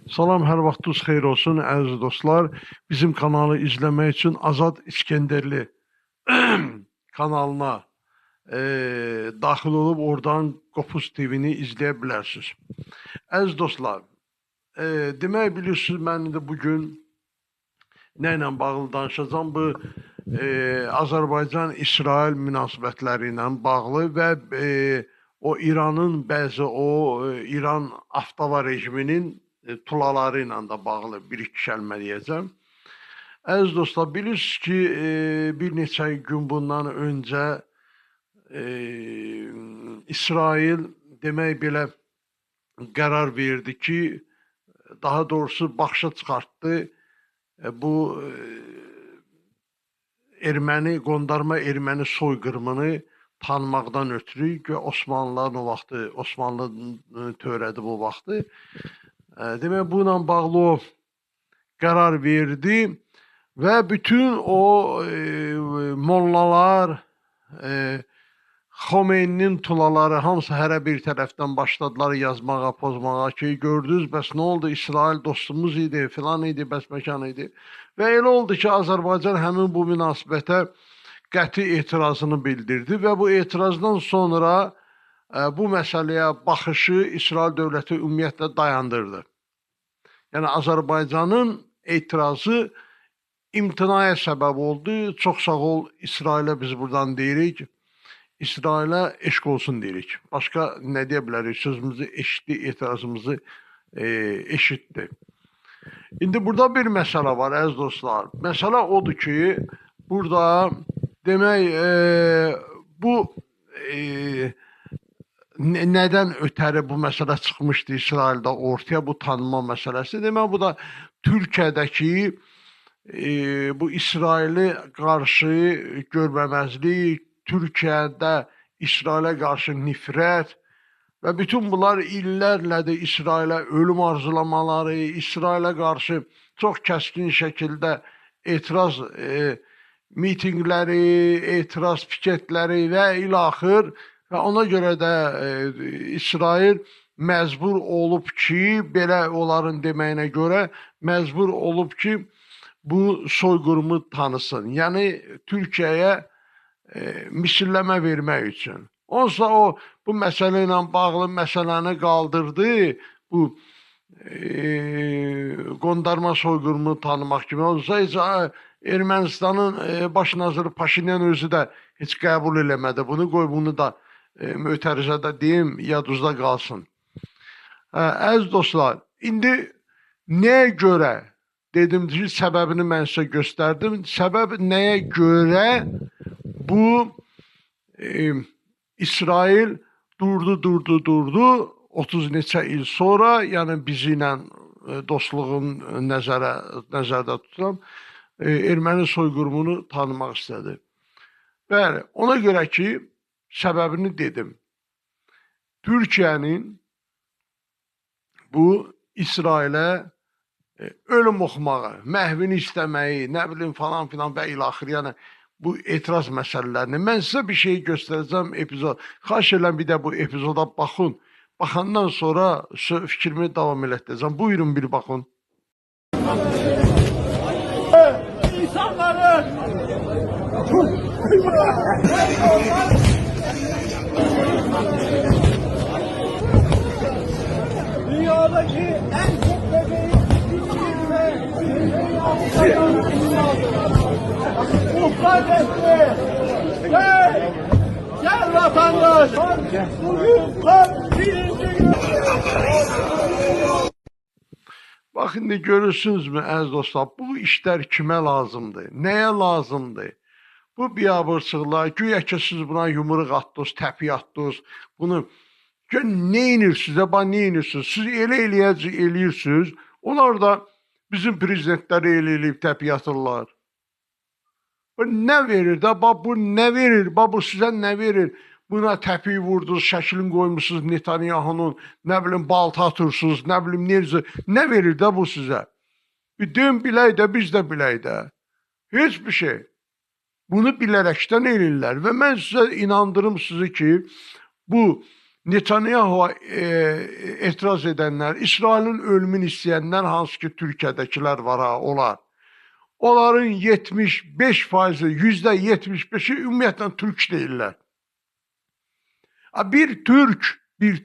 Salam, hər vaxtınız xeyir olsun, əziz dostlar. Bizim kanalı izləmək üçün Azad İskəndərli kanalına daxil olub oradan Qopuz TV-ni izləyə bilərsiniz. Əziz dostlar, demək bilirsiniz, mən indi bugün nə ilə bağlı danışacağım? Bu Azərbaycan-İsrail münasibətləri ilə bağlı və o İranın bəzi İran Avtova rejiminin tulaları ilə də bağlı bir-iki kəlmə deyəcəm. Əziz dostlar, bilirsiniz ki, bir neçə gün bundan öncə İsrail demək belə qərar verdi ki, daha doğrusu başa çıxartdı bu qondarma erməni soyqırımını tanımaqdan ötürü ki, Osmanlıların o vaxtı, Osmanlı törədi bu vaxtı. Demək, bununla bağlı o qərar verdi və bütün o mollalar, Xomeyninin tulaları hamısı hərə bir tərəfdən başladılar yazmağa, pozmağa ki, gördünüz, bəs nə oldu, İsrail dostumuz idi, filan idi, bəs məkan idi. Və elə oldu ki, Azərbaycan həmin bu münasibətə qəti etirazını bildirdi və bu etirazdan sonra bu məsələyə baxışı İsrail dövləti ümumiyyətlə dayandırdı. Yəni, Azərbaycanın etirazı imtinaya səbəb oldu. Çox sağ ol İsrailə biz buradan deyirik. İsrailə eşq olsun deyirik. Başqa nə deyə bilərik? Sözümüzü eşitdi, etirazımızı eşitdi. İndi burada bir məsələ var, əziz dostlar. Məsələ odur ki, burada demək, bu nədən ötəri bu məsələ çıxmışdı İsraildə ortaya, bu tanınma məsələsi. Demək, bu da Türkiyədəki bu İsraili qarşı görməməzlik, Türkiyədə İsrailə qarşı nifrət və bütün bunlar illərlə də İsrailə ölüm arzulamaları, İsrailə qarşı çox kəskin şəkildə etiraz mitinqləri, etiraz piketləri və ilaxır. Və ona görə də İsrail məcbur olub ki, belə onların deməyinə görə, məcbur olub ki, bu soyqırımı tanısın. Yəni, Türkiyəyə misirləmə vermək üçün. Onsa o, bu məsələ ilə bağlı məsələni qaldırdı, bu qondarma soyqırımı tanımaq kimi. Onsa heç Ermənistanın baş naziri Paşinyan özü də heç qəbul eləmədi. Bunu qoy, bunu da mötərizədə deyim, yadınızda qalsın. Əziz dostlar, indi nəyə görə dedim ki, səbəbini mən sizə göstərdim. Səbəb nəyə görə bu İsrail durdu 30 neçə il sonra, yəni bizi ilə dostluğun nəzərdə tuturam, erməni soyqırımını tanımaq istədi. Bəli, ona görə ki, səbəbini dedim. Türkiyənin bu İsrailə ölüm oxumağı, məhvini istəməyi, nə bilim falan filan və ilaxır, yəni bu etiraz məsələlərini. Mən sizə bir şey göstərəcəm epizod. Xahiş edirəm bir də bu epizoda baxın. Baxandan sonra fikrimi davam elətdirəcəm. Buyurun bir baxın. İnsanların dünyadaki en çok bebeği muhtaç etti. Gel vatandaş. Bugün tam birinci gün. Bax, indi görürsünüzmü, əziz dostlar, bu işlər kimə lazımdır? Nəyə lazımdır? Bu biabırçılıqlar, güya ki, siz buna yumruq atdınız, təpi atdınız, bunu nə inirsiniz, nə inirsiniz? Siz elə eləyirsiniz, onlar da bizim prezidentləri elə eləyib təpi atırlar. Nə verir də, bu nə verir, bu sizə nə verir? Buna təpi vurdunuz, şəklini qoymuşsunuz Netanyahunun, nə bilim, balta atırsınız, nə bilim, nə verir də bu sizə? Bir deyin, bilək də, biz də bilək də. Heç bir şey. Bunu bilərəkdən eləyirlər və mən sizə inandırım sizi ki, bu Netanyahu etiraz edənlər, İsrailin ölümünü istəyənlər, hansı ki Türkiyədəkilər var ha, onların 75%, %75'i ümumiyyətlə Türk deyirlər. Bir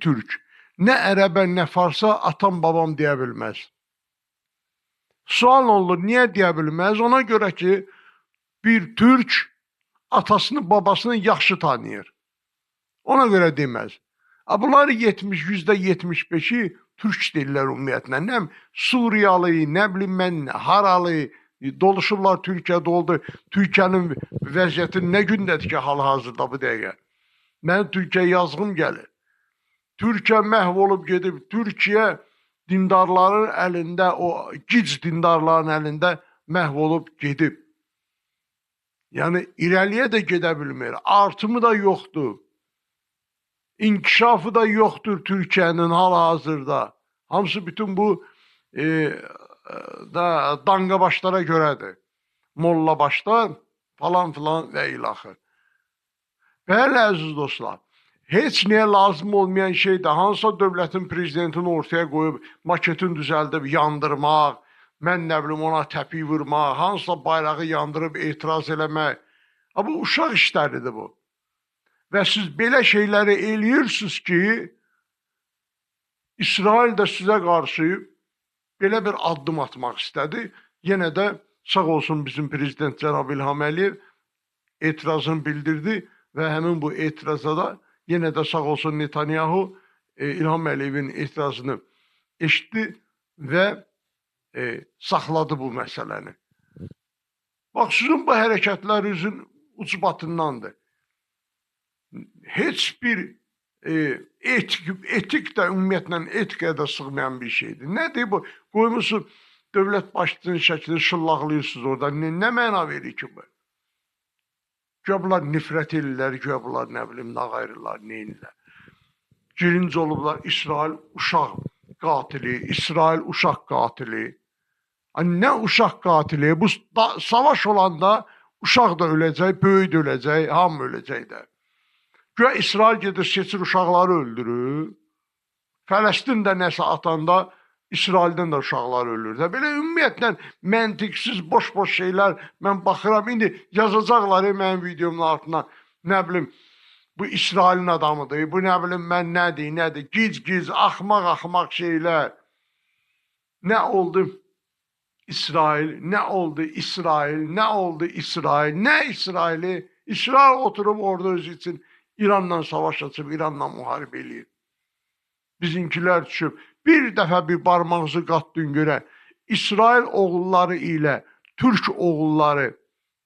Türk nə ərəbə, nə farsa atam babam deyə bilməz. Sual olur, niyə deyə bilməz? Ona görə ki, bir Türk atasını, babasını yaxşı tanıyır. Ona görə deməz. Bunlar %75'i Türk deyirlər ümumiyyətlə. Nə Suriyalı, nə bilim mən, haralı, doluşurlar Türkiyədə oldu. Türkiyənin vəziyyəti nə gündədir ki, hal-hazırda bu dəqiqə. Mənim Türkiyə yazğım gəlir. Türkiyə məhv olub gedib, Türkiyə dindarların əlində, o gic dindarların əlində məhv olub gedib. Yəni, irəliyə də gedə bilmir, artımı da yoxdur. İnkişafı da yoxdur Türkiyənin hal-hazırda. Hamısı bütün bu danqabaşlara görədir. Molla başlar falan filan və ilaxır. Bəli, əziz dostlar, heç nəyə lazım olmayan şeydir. Hansısa dövlətin prezidentini ortaya qoyub, maketin düzəldib yandırmaq, mən nə bilim ona təpi vurmaq, hansısa bayrağı yandırıb etiraz eləmək. Bu uşaq işləridir bu. Və siz belə şeyləri eləyirsiniz ki, İsrail də sizə qarşı belə bir addım atmaq istədi. Yenə də sağ olsun bizim prezident cənab İlham Əliyev etirazını bildirdi və həmin bu etiraza da yenə də sağ olsun Netanyahu İlham Əliyevin etirazını eşitdi və saxladı bu məsələni. Bax, sizin bu hərəkətlərinizin ucbatındandır. Heç bir etik də ümumiyyətlə etikaya da sığmayan bir şeydir. Nədir bu? Qoymuşsun dövlət başçısının şəklini şıllaqlayırsınız orada. Nə məna verir ki bu? Güya bunlar nifrət edirlər, güya bunlar nə bilim, nə qayrılar, neyinlər. Girinci olublar İsrail uşaq qatili, İsrail uşaq qatili. Nə uşaq qatili? Bu savaş olanda uşaq da öləcək, böyük də öləcək, hamı öləcək də. Güya İsrail gedir, seçir uşaqları öldürür. Fələstin də nəsə atanda İsraildən də uşaqlar ölür. Belə ümumiyyətlə məntiqsiz, boş-boş şeylər mən baxıram. İndi yazacaqlar mənim videomun altına. Nə bilim, bu İsrailin adamıdır, bu nə bilim mən nədir. Gic, axmaq şeylər. Nə oldu İsrail, nə oldu İsrail, nə oldu İsrail, nə İsraili? İsrail oturub orada özü üçün İranla savaş açıb, İranla müharibə eləyir. Bizimkilər düşüb, bir dəfə bir barmağınızı qatdın görə, İsrail oğulları ilə Türk oğulları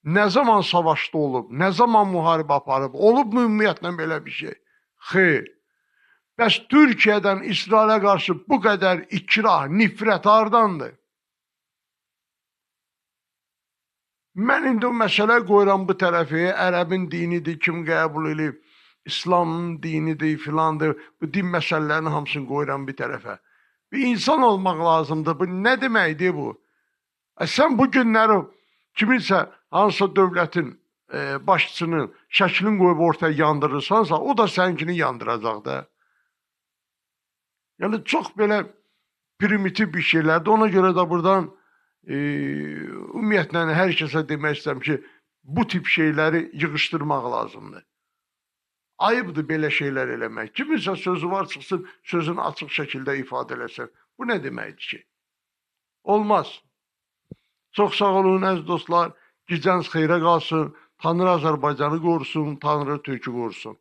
nə zaman savaşda olub, nə zaman müharibə aparıb, olub mu ümumiyyətlə belə bir şey? Xeyr. Bəs Türkiyədən İsrailə qarşı bu qədər ikrah, nifrət hardandır? Mən indi o məsələ qoyuram bu tərəfi, ərəbin dinidir, kim qəbul edib, İslamın dinidir, filandır, bu din məsələlərini hamısını qoyuram bir tərəfə. Bir insan olmaq lazımdır, bu nə deməkdir bu? Sən bu günləri kiminsə, hansısa dövlətin başçısının şəklini qoyub ortaya yandırırsansa, o da səninkini yandıracaq da. Yəni, çox belə primitiv bir şeylərdir, ona görə də buradan ümumiyyətlə hər kəsə demək istəyirəm ki, bu tip şeyləri yığışdırmaq lazımdır. Ayıbdır belə şeylər eləmək. Kiminsə sözü var, çıxsın, sözünü açıq şəkildə ifadə eləsin. Bu nə deməkdir ki? Olmaz. Çox sağ olun, əziz dostlar. Gecəniz xeyrə qalsın. Tanrı Azərbaycanı qorusun, Tanrı Türkü qorusun.